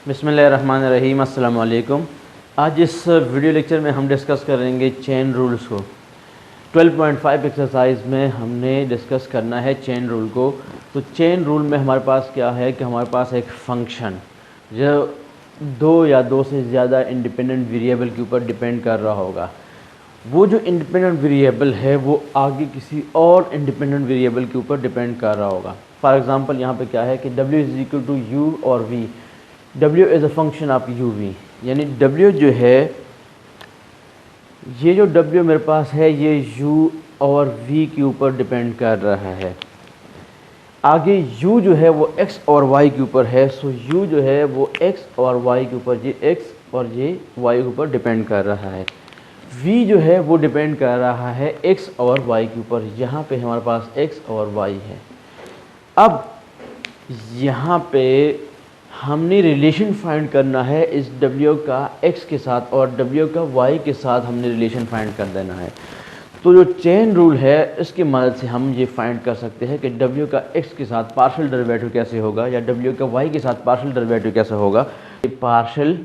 बिस्मिल्लाहिर्रहमानिर्रहीम, अस्सलाम वालेकुम। आज इस वीडियो लेक्चर में हम डिस्कस करेंगे चेन रूल्स को। 12.5 एक्सरसाइज में हमने डिस्कस करना है चेन रूल को। तो चेन रूल में हमारे पास क्या है कि हमारे पास एक फंक्शन जो दो या दो से ज़्यादा इंडिपेंडेंट वेरिएबल के ऊपर डिपेंड कर रहा होगा। वो जो इंडिपेंडेंट वेरिएबल है वो आगे किसी और इंडिपेंडेंट वेरिएबल के ऊपर डिपेंड कर रहा होगा। फॉर एग्ज़ाम्पल यहाँ पे क्या है कि w is equal to you और v। w is a function of u v, यानी w जो है, ये जो w मेरे पास है ये u और v के ऊपर डिपेंड कर रहा है। आगे u जो है वो x और y के ऊपर है। सो u जो है वो x और y के ऊपर, ये x और ये y के ऊपर डिपेंड कर रहा है। v जो है वो डिपेंड कर रहा है x और y के ऊपर। यहाँ पे हमारे पास x और y है। अब यहाँ पे हमने रिलेशन फाइंड करना है इस w का x के साथ और w का y के साथ हमने रिलेशन फाइंड कर देना है। तो जो चेन रूल है इसकी मदद से हम ये फाइंड कर सकते हैं कि w का x के साथ पार्शियल डेरिवेटिव कैसे होगा या w का y के साथ पार्शियल डेरिवेटिव कैसे होगा। Partial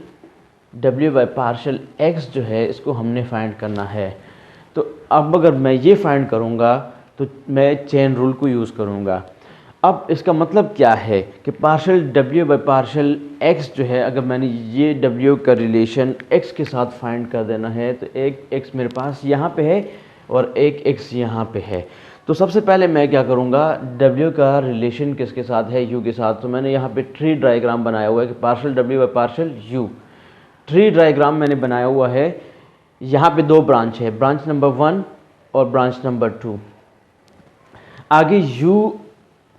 w by partial x जो है इसको हमने फाइंड करना है। तो अब अगर मैं ये फाइंड करूँगा तो मैं चेन रूल को यूज़ करूँगा। अब इसका मतलब क्या है कि partial w by partial x जो है, अगर मैंने ये w का रिलेशन x के साथ फाइंड कर देना है तो एक x मेरे पास यहाँ पे है और एक x यहाँ पे है। तो सबसे पहले मैं क्या करूँगा, w का रिलेशन किसके साथ है, u के साथ। तो मैंने यहाँ पे ट्री डायग्राम बनाया हुआ है कि partial w by partial u। Tree diagram मैंने बनाया हुआ है। यहाँ पे दो ब्रांच है, ब्रांच नंबर 1 और ब्रांच नंबर 2। आगे u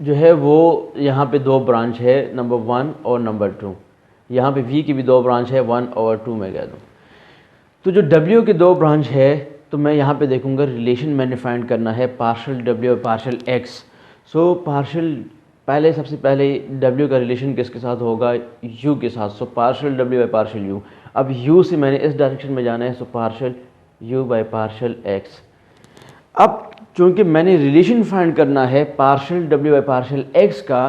जो है वो यहाँ पे दो ब्रांच है, नंबर 1 और नंबर 2। यहाँ पे v की भी दो ब्रांच है, 1 और 2 में कह दूँ। तो जो w के दो ब्रांच है तो मैं यहाँ पे देखूँगा रिलेशन मैंने फाइंड करना है पार्शियल w और पार्शियल x। सो पार्शियल पहले सबसे पहले w का रिलेशन किसके साथ होगा, u के साथ। So partial w by partial u। अब u से मैंने इस डायरेक्शन में जाना है, so partial u by partial x। अब चूँकि मैंने रिलेशन फाइंड करना है partial w by partial x का,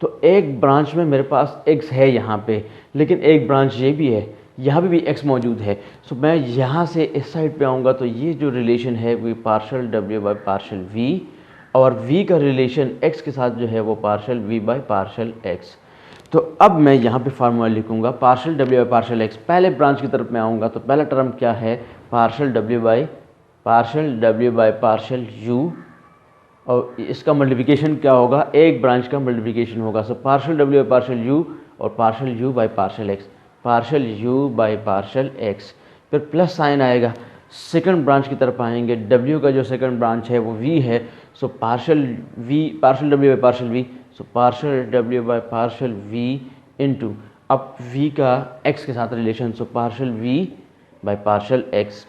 तो एक ब्रांच में मेरे पास x है यहाँ पे, लेकिन एक ब्रांच ये भी है, यहाँ पे भी x मौजूद है। सो मैं यहाँ से इस साइड पे आऊँगा तो ये जो रिलेशन है वो partial w by partial v और v का रिलेशन x के साथ जो है वो partial v by partial x। तो अब मैं यहाँ पे फार्मूला लिखूँगा partial w by partial x। पहले ब्रांच की तरफ मैं आऊँगा तो पहला टर्म क्या है, partial w by partial u और इसका मल्टीप्लिकेशन क्या होगा, एक ब्रांच का मल्टीप्लिकेशन होगा। So partial w by partial u और partial u by partial x, partial u by partial x। फिर प्लस साइन आएगा, सेकंड ब्रांच की तरफ आएंगे। w का जो सेकंड ब्रांच है वो v है। So partial w by partial v, so partial w by partial v इंटू अब v का x के साथ relation, so partial v by partial x।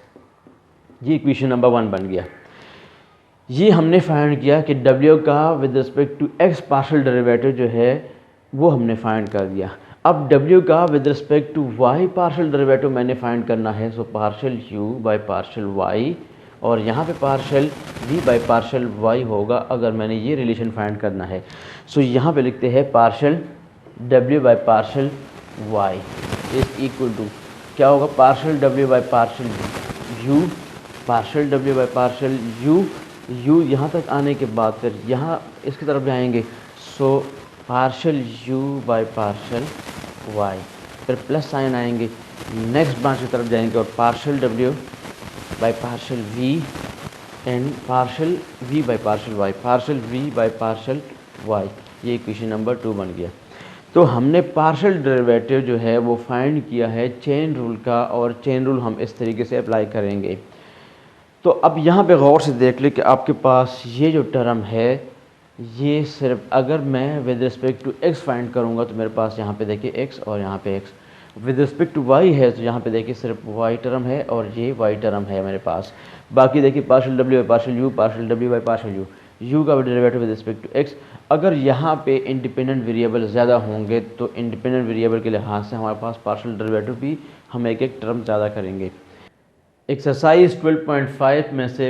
ये इक्वेशन नंबर 1 बन गया। ये हमने फाइंड किया कि w का with respect to x partial derivative जो है वो हमने फाइंड कर दिया। अब w का with respect to y partial derivative मैंने फाइंड करना है। So partial u by partial y और यहाँ पे partial v by partial y होगा अगर मैंने ये रिलेशन फाइंड करना है। सो यहाँ पे लिखते हैं partial w by partial y is equal to क्या होगा, partial w by partial u, partial w by partial u यहाँ तक आने के बाद फिर यहाँ इसकी तरफ जाएंगे। So partial u by partial y, फिर प्लस साइन आएंगे, नेक्स्ट ब्रांच की तरफ जाएंगे और partial w by partial v एंड पार्शियल v by partial y, partial v by partial y। ये इक्वेशन नंबर 2 बन गया। तो हमने पार्शियल डेरिवेटिव जो है वो फाइंड किया है चेन रूल का, और चेन रूल हम इस तरीके से अप्लाई करेंगे। तो अब यहाँ पे गौर से देख ले कि आपके पास ये जो टर्म है ये सिर्फ अगर मैं with respect to x find करूँगा तो मेरे पास यहाँ पे देखिए x और यहाँ पे x, with respect to y है तो यहाँ पे देखिए सिर्फ y टर्म है और ये y टर्म है मेरे पास। बाकी देखिए partial w by partial u, partial w by partial u का derivative with respect to x। अगर यहाँ पे इंडिपेंडेंट वेरिएबल ज़्यादा होंगे तो इंडिपेंडेंट वेरिएबल के लिहाज से हमारे पास पार्शियल डेरिवेटिव भी हम एक एक टर्म ज़्यादा करेंगे। एक्सरसाइज 12.5 में से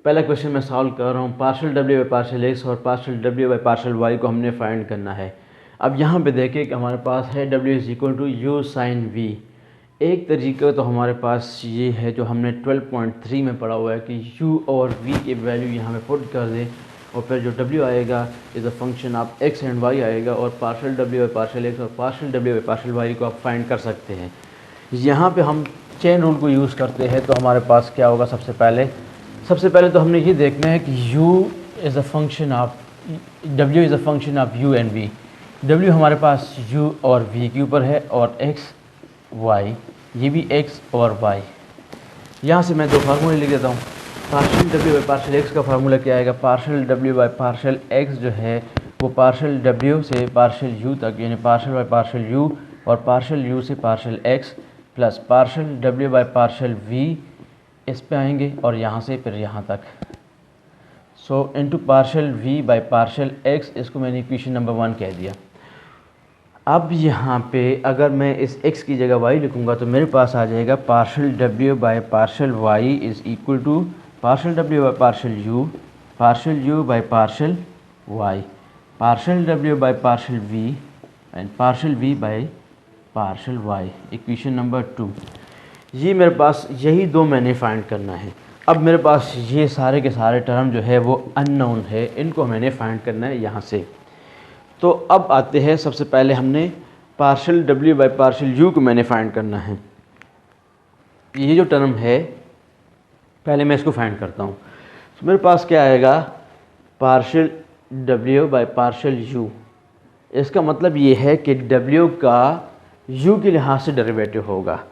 पहला क्वेश्चन मैं सॉल्व कर रहा हूँ। Partial w by partial x और partial w by partial y को हमने फाइंड करना है। अब यहाँ पे देखें कि हमारे पास है w is equal to U sine v। एक तरीका तो हमारे पास ये है जो हमने 12.3 में पढ़ा हुआ है कि u और v की वैल्यू यहाँ पे पुट कर दें और फिर जो w आएगा is a function of x and y आएगा और partial w by partial x और partial w by partial y को आप फाइंड कर सकते हैं। यहाँ पे हम चेन रूल को यूज़ करते हैं तो हमारे पास क्या होगा, सबसे पहले तो हमने ये देखना है कि u is a function of w is a function of u and v। w हमारे पास u और v के ऊपर है और x y, ये भी x और y। यहाँ से मैं दो फार्मूले लिख देता हूँ। Partial w by partial x का फार्मूला क्या आएगा, partial w by partial x जो है वो पार्शल w से पार्शल u तक, यानी पार्शल बाई पार्शल u और पार्शल u से partial x plus partial w by partial v इस पे आएंगे और यहाँ से फिर यहाँ तक। सो into partial v by partial x, इसको मैंने इक्वेशन नंबर 1 कह दिया। अब यहाँ पे अगर मैं इस x की जगह y लिखूँगा तो मेरे पास आ जाएगा partial w by partial y is equal to partial w by partial u by partial y, partial w by partial v and partial v by partial y, equation number 2। ये मेरे पास यही दो मैंने फाइंड करना है। अब मेरे पास ये सारे के सारे टर्म जो है वो अननोन है, इनको मैंने फाइंड करना है यहाँ से। तो अब आते हैं, सबसे पहले हमने partial w by partial u को मैंने फाइंड करना है। ये जो टर्म है पहले मैं इसको फाइंड करता हूँ। तो मेरे पास क्या आएगा, partial w by partial u। इसका मतलब ये है कि w का u के लिहाज से डेरिवेटिव होगा।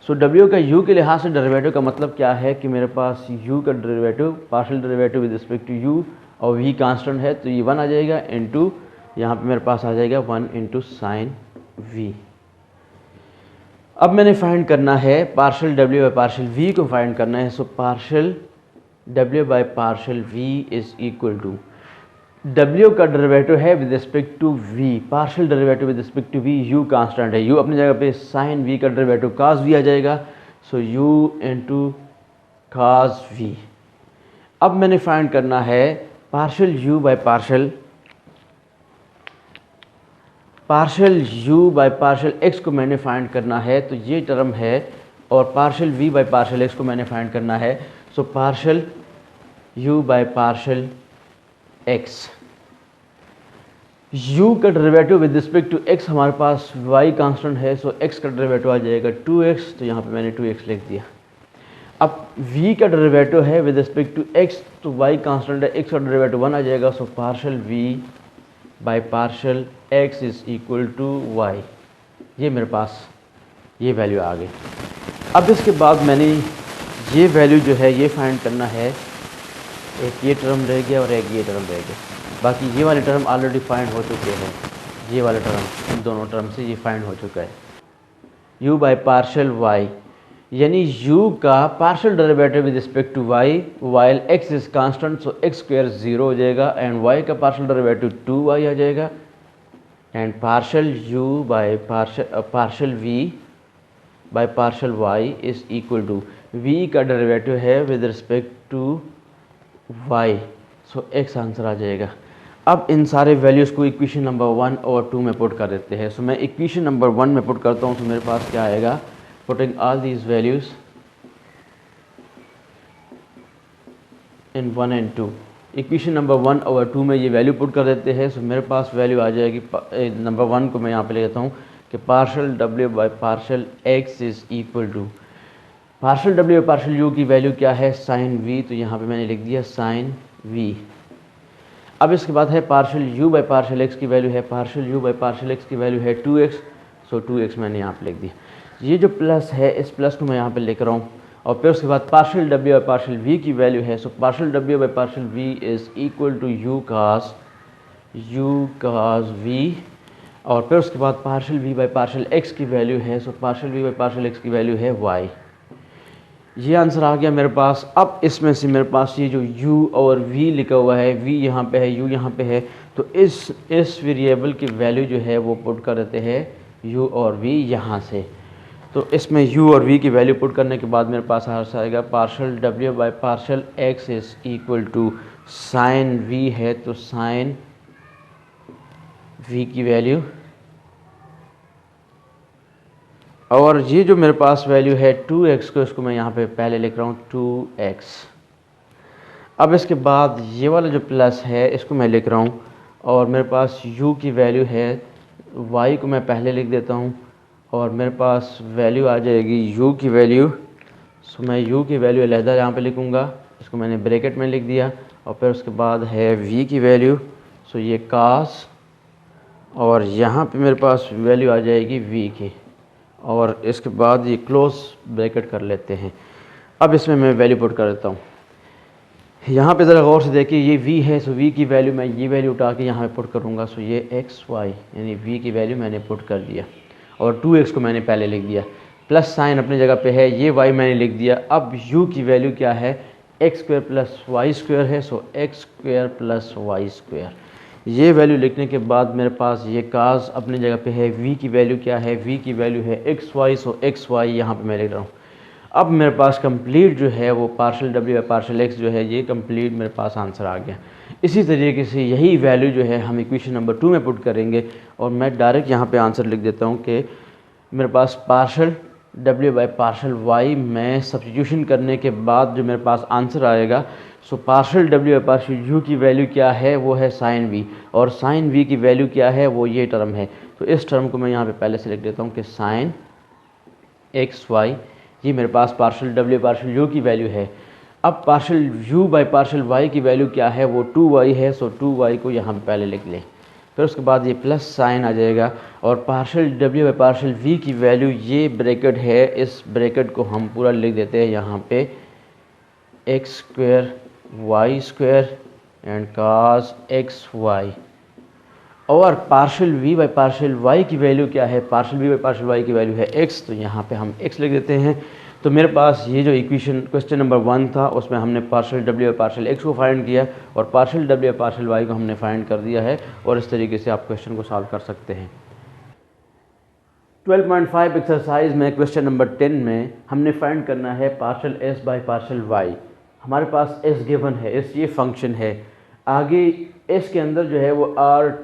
सो w का u के लिहाज से डेरिवेटिव का मतलब क्या है कि मेरे पास u का derivative, partial derivative with respect to u और v कांस्टेंट है तो ये 1 आ जाएगा इनटू यहाँ पे मेरे पास आ जाएगा 1 इंटू साइन v। अब मैंने फाइंड करना है partial w by partial v को फाइंड करना है। So partial w by partial v is equal to w का डेरिवेटिव है with respect to v, partial derivative with respect to v, u constant है, u अपनी जगह पे, साइन v का डेरिवेटिव cos v आ जाएगा। So u into cos v। अब मैंने फाइंड करना है partial u by partial u by partial x को मैंने फाइंड करना है, तो ये टर्म है, और partial v by partial x को मैंने फाइंड करना है। So partial u by partial x, u का derivative with respect to x हमारे पास y कांस्टेंट है, सो x का डेरिवेटिव आ जाएगा 2x, तो यहाँ पे मैंने 2x लिख दिया। अब v का डेरिवेटिव है विद रिस्पेक्ट टू x, तो y कांस्टेंट है, x का डेरिवेटिव 1 आ जाएगा। So partial v by partial x is equal to y। ये मेरे पास ये वैल्यू आ गई। अब इसके बाद मैंने ये वैल्यू जो है ये फाइंड करना है, एक ये टर्म रह गया और एक ये टर्म रह गया, बाकी ये वाले टर्म ऑलरेडी फाइंड हो चुके हैं। ये वाला टर्म, इन दोनों टर्म से ये फाइंड हो चुका है। u बाई पार्शल y, यानी u का partial derivative with respect to y while x is constant, so x square 0 हो जाएगा एंड y का पार्शल डेरिवेटिव 2y आ जाएगा and partial u by partial v by partial y is equal to v का derivative है with respect to y, so x answer आ जाएगा। अब इन सारे वैल्यूज़ को इक्वेशन नंबर 1 और 2 में पुट कर देते हैं। सो मैं इक्वेशन नंबर 1 में पुट करता हूँ, तो मेरे पास क्या आएगा, putting all these values in 1 and 2, equation number 1 और 2 में ये वैल्यू पुट कर देते हैं। सो मेरे पास वैल्यू आ जाएगी, नंबर 1 को मैं यहाँ पे ले लेता हूँ कि partial w by partial x is equal to partial w by partial u की वैल्यू क्या है, साइन v, तो यहाँ पे मैंने लिख दिया साइन v। अब इसके बाद है partial u by partial x की वैल्यू है, partial u by partial x की वैल्यू है 2x, सो 2x मैंने यहाँ पे लिख दिया। ये जो प्लस है, इस प्लस को मैं यहाँ पे लेकर आऊँ और फिर उसके बाद partial w by partial v की वैल्यू है। So partial w by partial v is equal to u cos v, और फिर उसके बाद partial v by partial x की वैल्यू है। So partial v by partial x की वैल्यू है y। ये आंसर आ गया मेरे पास। अब इसमें से मेरे पास ये जो u और v लिखा हुआ है, v यहाँ पे है, u यहाँ पे है, तो इस वेरिएबल की वैल्यू जो है वो पुट कर देते हैं u और v यहाँ से। तो इसमें u और v की वैल्यू पुट करने के बाद मेरे पास आंसर आएगा partial w by partial x is equal to sine v है, तो साइन v की वैल्यू, और ये जो मेरे पास वैल्यू है 2x को, इसको मैं यहाँ पे पहले लिख रहा हूँ 2x। अब इसके बाद ये वाला जो प्लस है इसको मैं लिख रहा हूँ, और मेरे पास u की वैल्यू है, y को मैं पहले लिख देता हूँ, और मेरे पास वैल्यू आ जाएगी u की वैल्यू। सो मैं u की वैल्यू अलहदा यहाँ पे लिखूँगा, इसको मैंने ब्रैकेट में लिख दिया, और फिर उसके बाद है v की वैल्यू। सो ये cos, और यहाँ पे मेरे पास वैल्यू आ जाएगी v की, और इसके बाद ये क्लोज ब्रैकेट कर लेते हैं। अब इसमें मैं वैल्यू पुट कर देता हूँ। यहाँ पे ज़रा गौर से देखिए, ये v है, सो v की वैल्यू मैं ये वैल्यू उठा के यहाँ पे पुट करूँगा। सो ये एक्स वाई यानी v की वैल्यू मैंने पुट कर दिया, और 2x को मैंने पहले लिख दिया, प्लस साइन अपनी जगह पे है, ये y मैंने लिख दिया। अब u की वैल्यू क्या है, x square plus y square है, so x square plus y square. ये वैल्यू लिखने के बाद मेरे पास ये काज अपनी जगह पे है, v की वैल्यू क्या है, v की वैल्यू है एक्स वाई, सो एक्स वाई यहाँ पर मैं लिख रहा हूँ। अब मेरे पास कंप्लीट जो है वो पार्शल w या पार्शल x जो है, ये कंप्लीट मेरे पास आंसर आ गया। इसी तरीके से यही वैल्यू जो है हम इक्वेशन नंबर 2 में पुट करेंगे, और मैं डायरेक्ट यहाँ पे आंसर लिख देता हूँ कि मेरे पास partial w by partial y में सब्स्टिट्यूशन करने के बाद जो मेरे पास आंसर आएगा, so partial w by partial u की वैल्यू क्या है, वो है साइन v, और साइन v की वैल्यू क्या है, वो ये टर्म है। तो इस टर्म को मैं यहाँ पर पहले से लिख देता हूँ कि साइन एक्स वाई, ये मेरे पास पार्शल w पार्शल u की वैल्यू है। अब partial u by partial y की वैल्यू क्या है, वो 2y है, सो 2y को यहाँ पे पहले लिख लें, फिर उसके बाद ये प्लस साइन आ जाएगा, और partial w by partial v की वैल्यू ये ब्रैकेट है, इस ब्रैकेट को हम पूरा लिख देते हैं यहाँ पे x square y square and cos x y. और partial v by partial y की वैल्यू क्या है, partial v by partial y की वैल्यू है x, तो यहाँ पे हम x लिख देते हैं। तो मेरे पास ये जो इक्वेशन क्वेश्चन नंबर 1 था, उसमें हमने partial w by partial x को फाइंड किया, और partial w by partial y को हमने फाइंड कर दिया है, और इस तरीके से आप क्वेश्चन को सॉल्व कर सकते हैं। 12.5 एक्सरसाइज में क्वेश्चन नंबर 10 में हमने फाइंड करना है partial s by partial y। हमारे पास s गिवन है, s ये फंक्शन है, आगे s के अंदर जो है वो r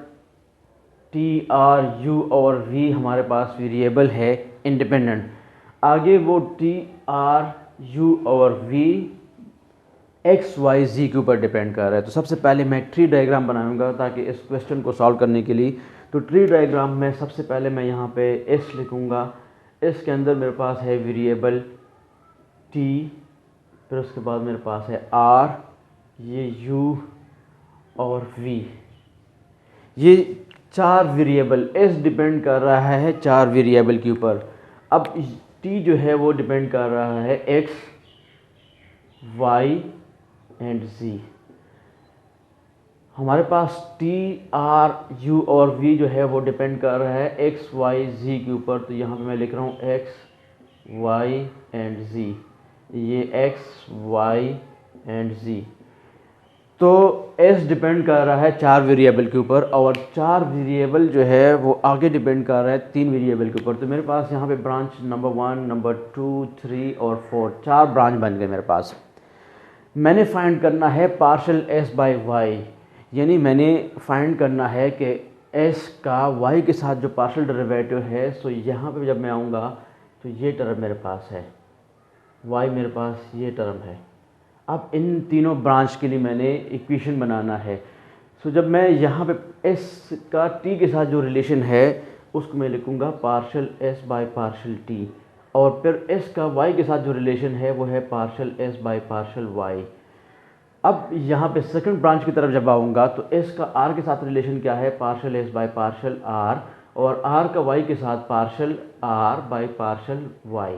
t r u और v हमारे पास वेरिएबल है इंडिपेंडेंट, आगे वो t r u और v x y z के ऊपर डिपेंड कर रहा है। तो सबसे पहले मैं ट्री डायग्राम बनाऊंगा ताकि इस क्वेश्चन को सॉल्व करने के लिए। तो ट्री डायग्राम में सबसे पहले मैं यहाँ पे s लिखूँगा, s के अंदर मेरे पास है वेरिएबल t, फिर उसके बाद मेरे पास है r, ये u और v, ये 4 वेरिएबल, s डिपेंड कर रहा है 4 वेरिएबल के ऊपर। अब t जो है वो डिपेंड कर रहा है x, y एंड z। हमारे पास t, r, u और v जो है वो डिपेंड कर रहा है x, y, z के ऊपर। तो यहाँ पे मैं लिख रहा हूँ x, y एंड z, ये x, y एंड z। तो s डिपेंड कर रहा है 4 वेरिएबल के ऊपर, और 4 वेरिएबल जो है वो आगे डिपेंड कर रहा है 3 वेरिएबल के ऊपर। तो मेरे पास यहाँ पे ब्रांच नंबर 1, नंबर 2, 3 और 4, 4 ब्रांच बन गए मेरे पास। मैंने फाइंड करना है पार्शल s बाई वाई, यानी मैंने फाइंड करना है कि s का y के साथ जो पार्शल डेरिवेटिव है, सो यहाँ पे जब मैं आऊँगा तो ये टर्म मेरे पास है, y मेरे पास ये टर्म है। अब इन तीनों ब्रांच के लिए मैंने इक्वेशन बनाना है। सो जब मैं यहाँ पे s का t के साथ जो रिलेशन है उसको मैं लिखूँगा partial s by partial t, और फिर s का y के साथ जो रिलेशन है वो है partial s by partial y। अब यहाँ पे सेकंड ब्रांच की तरफ जब आऊँगा तो s का r के साथ रिलेशन क्या है, partial s by partial r, और r का y के साथ partial r by partial y।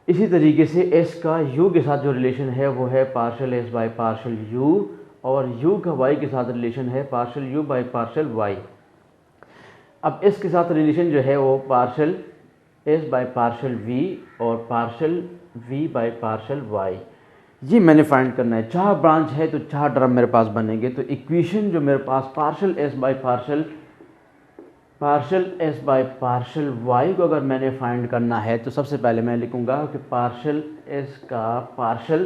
इसी तरीके से s का u के साथ जो रिलेशन है वो है partial s by partial u, और u का y के साथ रिलेशन है partial u by partial y। अब s के साथ रिलेशन जो है वो partial s by partial v और partial v by partial y। ये मैंने फाइंड करना है। 4 ब्रांच है तो 4 टर्म मेरे पास बनेंगे। तो इक्वेशन जो मेरे पास partial s by partial s by partial y को अगर मैंने फाइंड करना है तो सबसे पहले मैं लिखूंगा कि पार्शल s का पार्शल,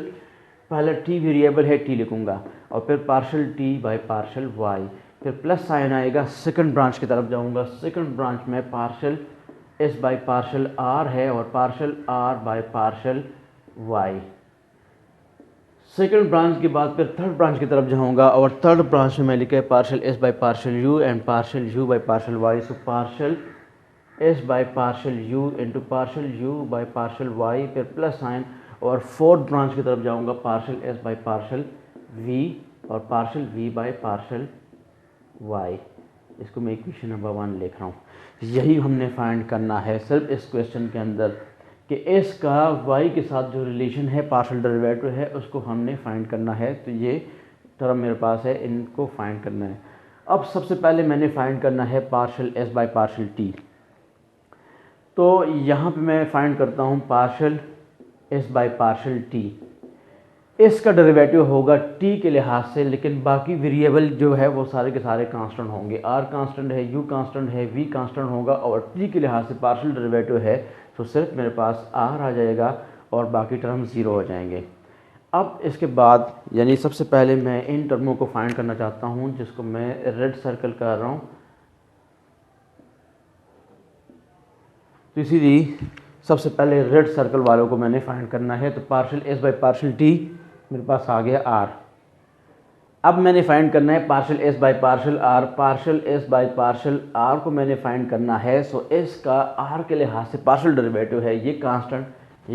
पहले t वेरिएबल है t लिखूंगा, और फिर partial t by partial y। फिर प्लस साइन आएगा, सेकंड ब्रांच की तरफ जाऊंगा। सेकंड ब्रांच में partial S by partial R है और partial R by partial Y. Second branch के बाद फिर थर्ड ब्रांच की तरफ जाऊंगा और थर्ड ब्रांच में मैं लिखा है partial S by partial u and partial u by partial y. So partial S by partial u into partial u by partial y, फिर प्लस साइन, और फोर्थ ब्रांच की तरफ जाऊंगा partial S by partial v और partial v by partial y. इसको मैं equation number 1 लिख रहा हूँ। यही हमने फाइंड करना है सिर्फ इस क्वेश्चन के अंदर कि एस का वाई के साथ जो रिलेशन है, पार्शल डेरिवेटिव है, उसको हमने फाइंड करना है। तो ये टर्म मेरे पास है, इनको फाइंड करना है। अब सबसे पहले मैंने फाइंड करना है partial S by partial T. तो यहाँ पे मैं फाइंड करता हूँ partial S by partial T. S का डेरिवेटिव होगा टी के लिहाज से, लेकिन बाकी वेरिएबल जो है वो सारे के सारे कांस्टेंट होंगे। आर कांस्टेंट है, यू कांस्टेंट है, वी कांस्टेंट होगा, और टी के लिहाज से पार्शियल डेरिवेटिव है तो सिर्फ मेरे पास आर आ जाएगा और बाकी टर्म ज़ीरो हो जाएंगे। अब इसके बाद यानी सबसे पहले मैं इन टर्मों को फाइंड करना चाहता हूँ, जिसको मैं रेड सर्कल कर रहा हूँ। तो इसीलिए सबसे पहले रेड सर्कल वालों को मैंने फाइंड करना है। तो partial S by partial T मेरे पास आ गया आर। अब मैंने फाइंड करना है partial S by partial R. Partial S by partial R को मैंने फाइंड करना है। सो एस का आर के लिहाज से पार्शियल डेरिवेटिव है, ये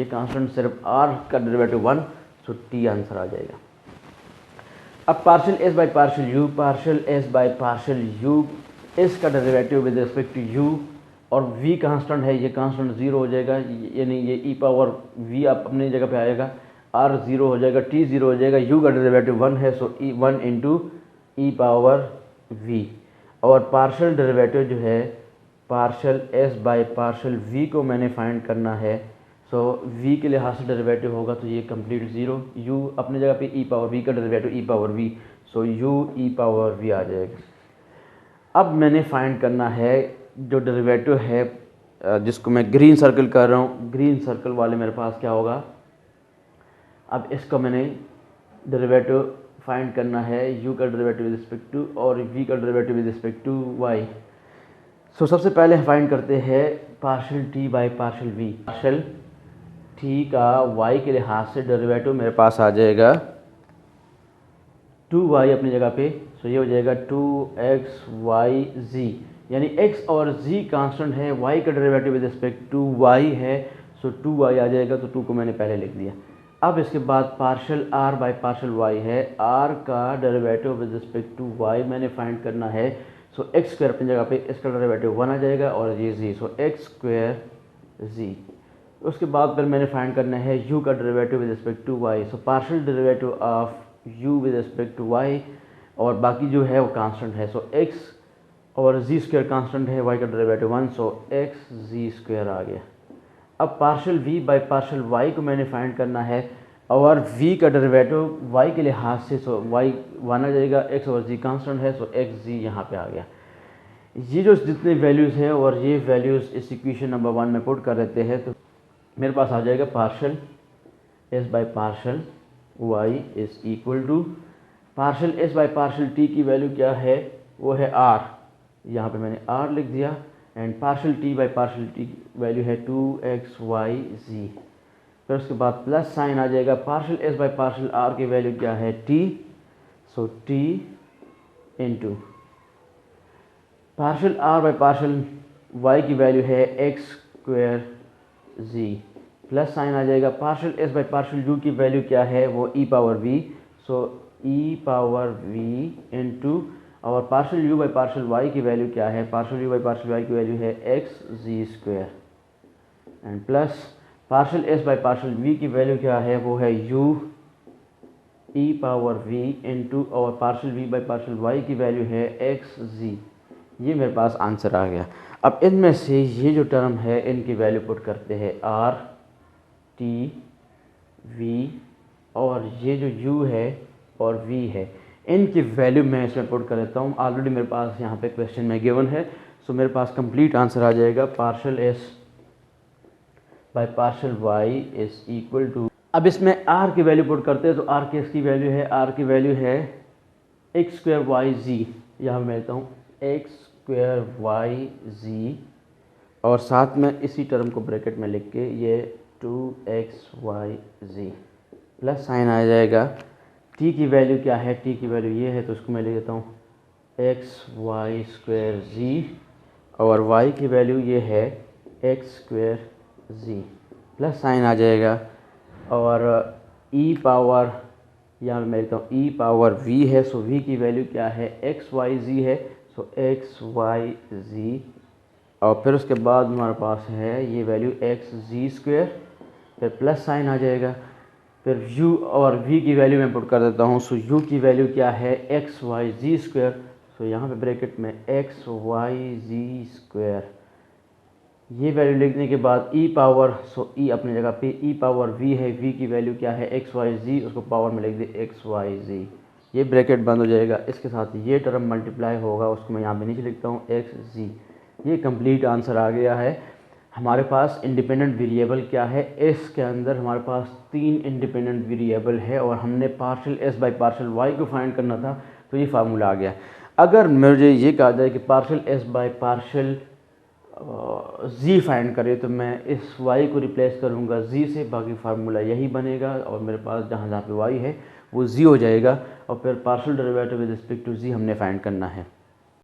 कांस्टेंट सिर्फ आर का डेरिवेटिव 1, सो टी आंसर आ जाएगा। अब partial S by partial u, partial S by partial u, s का derivative with respect to you, और v कांस्टेंट है, ये कांस्टेंट ज़ीरो हो जाएगा, यानी ये ई पावर v आप अपनी जगह पे आएगा, r ज़ीरो हो जाएगा, t ज़ीरो हो जाएगा, u का डेरिवेटिव 1 है, सो ई 1 इंटू ई पावर v। और पार्शियल डेरिवेटिव जो है partial s by partial v को मैंने फाइंड करना है। सो v के लिहाज से डेरिवेटिव होगा तो ये कंप्लीट ज़ीरो, u अपनी जगह पे ई पावर v का डेरिवेटिव ई पावर v, सो u ई पावर v आ जाएगा। अब मैंने फाइंड करना है जो डेरिवेटिव है, जिसको मैं ग्रीन सर्कल कर रहा हूँ। ग्रीन सर्कल वाले मेरे पास क्या होगा, अब इसका मैंने डेरिवेटिव फाइंड करना है, u का डेरिवेटिव विद रिस्पेक्ट टू और v का derivative with respect to y। So सबसे पहले फाइंड करते हैं partial t by partial v। Partial t का y के लिहाज से डेरिवेटिव मेरे पास आ जाएगा 2y अपनी जगह पे, सो ये हो जाएगा 2xyz, यानी x और z कांस्टेंट है, y का derivative with respect to y है, सो 2y आ जाएगा। तो 2 को मैंने पहले लिख दिया। अब इसके बाद partial r by partial y है, r का derivative with respect to y मैंने फाइंड करना है। सो x स्क्वायर अपनी जगह पे, इसका डेरिवेटिव 1 आ जाएगा और ये z, सो x स्क्वायर z। उसके बाद फिर मैंने फाइंड करना है u का derivative with respect to y। So partial derivative of u with respect to y, और बाकी जो है वो कांस्टेंट है। सो x और z स्क्वायर कांस्टेंट है, y का derivative 1, so x z square आ गया। अब partial v by partial y को मैंने फाइंड करना है, और v का डेरिवेटिव y के लिहाज से, सो y 1 आ जाएगा, x और z कांस्टेंट है, सो x z यहाँ पे आ गया। ये जो जितने वैल्यूज़ हैं और ये वैल्यूज़ इस इक्वेशन नंबर 1 में पुट कर देते हैं, तो मेरे पास आ जाएगा partial s by partial y is equal to partial s by partial t की वैल्यू क्या है, वो है r, यहाँ पे मैंने r लिख दिया, and partial t by partial t की वैल्यू है 2xyz। फिर उसके बाद प्लस साइन आ जाएगा, partial s by partial r की वैल्यू क्या है t, so t into partial r by partial y की वैल्यू है x square z, plus sign आ जाएगा, partial s by partial u की वैल्यू क्या है, वो e power v, so e power v into, और partial u by partial y की वैल्यू क्या है, partial u by partial y की वैल्यू है x z square, and plus partial s by partial v की वैल्यू क्या है, वो है u e power v into, और partial v by partial y की वैल्यू है x z। ये मेरे पास आंसर आ गया। अब इनमें से ये जो टर्म है इनकी वैल्यू पुट करते हैं, r t v, और ये जो u है और v है, इनकी वैल्यू मैं इसमें पुट कर देता हूँ। ऑलरेडी मेरे पास यहाँ पे क्वेश्चन में गिवन है, सो मेरे पास कंप्लीट आंसर आ जाएगा, partial s by partial y is equal to, अब इसमें r की वैल्यू पुट करते हैं, तो r की वैल्यू है, r की वैल्यू है x स्क्वायर y z, यहाँ मैं लेता हूँ एक्स स्क्वायर वाई जी, और साथ में इसी टर्म को ब्रैकेट में लिख के ये 2xyz प्लस साइन आ जाएगा। t की वैल्यू क्या है, t की वैल्यू ये है, तो उसको मैं लिख देता हूँ एक्स वाई स्क्वायर जी, और y की वैल्यू ये है एक्स स्क्वायर जी प्लस साइन आ जाएगा। और e पावर यहाँ मैं लिखता हूँ e पावर v है, सो v की वैल्यू क्या है, एक्स वाई जी है, सो एक्स वाई जी, और फिर उसके बाद हमारे पास है ये वैल्यू एक्स जी स्क्वायर, फिर प्लस साइन आ जाएगा। फिर u और v की वैल्यू मैं पुट कर देता हूँ, सो u की वैल्यू क्या है, एक्स वाई जी स्क्वायर, सो यहाँ पे ब्रैकेट में एक्स वाई जी स्क्वायर, ये वैल्यू लिखने के बाद e पावर, सो e अपनी जगह पे e पावर v है, v की वैल्यू क्या है, एक्स वाई जी, उसको पावर में लिख दे एक्स वाई जी, ये ब्रैकेट बंद हो जाएगा। इसके साथ ये टर्म मल्टीप्लाई होगा, उसको मैं यहाँ पे नीचे लिखता हूँ एक्स जी। ये कंप्लीट आंसर आ गया है। हमारे पास इंडिपेंडेंट वेरिएबल क्या है, एस के अंदर हमारे पास 3 इंडिपेंडेंट वेरिएबल है, और हमने partial S by partial Y को फाइंड करना था, तो ये फार्मूला आ गया। अगर मुझे ये कहा जाए कि partial S by partial Z find करे, तो मैं इस y को रिप्लेस करूँगा z से, बाकी फार्मूला यही बनेगा, और मेरे पास जहाँ जहाँ पे y है वो z हो जाएगा, और फिर partial derivative with respect to z हमने फाइंड करना है।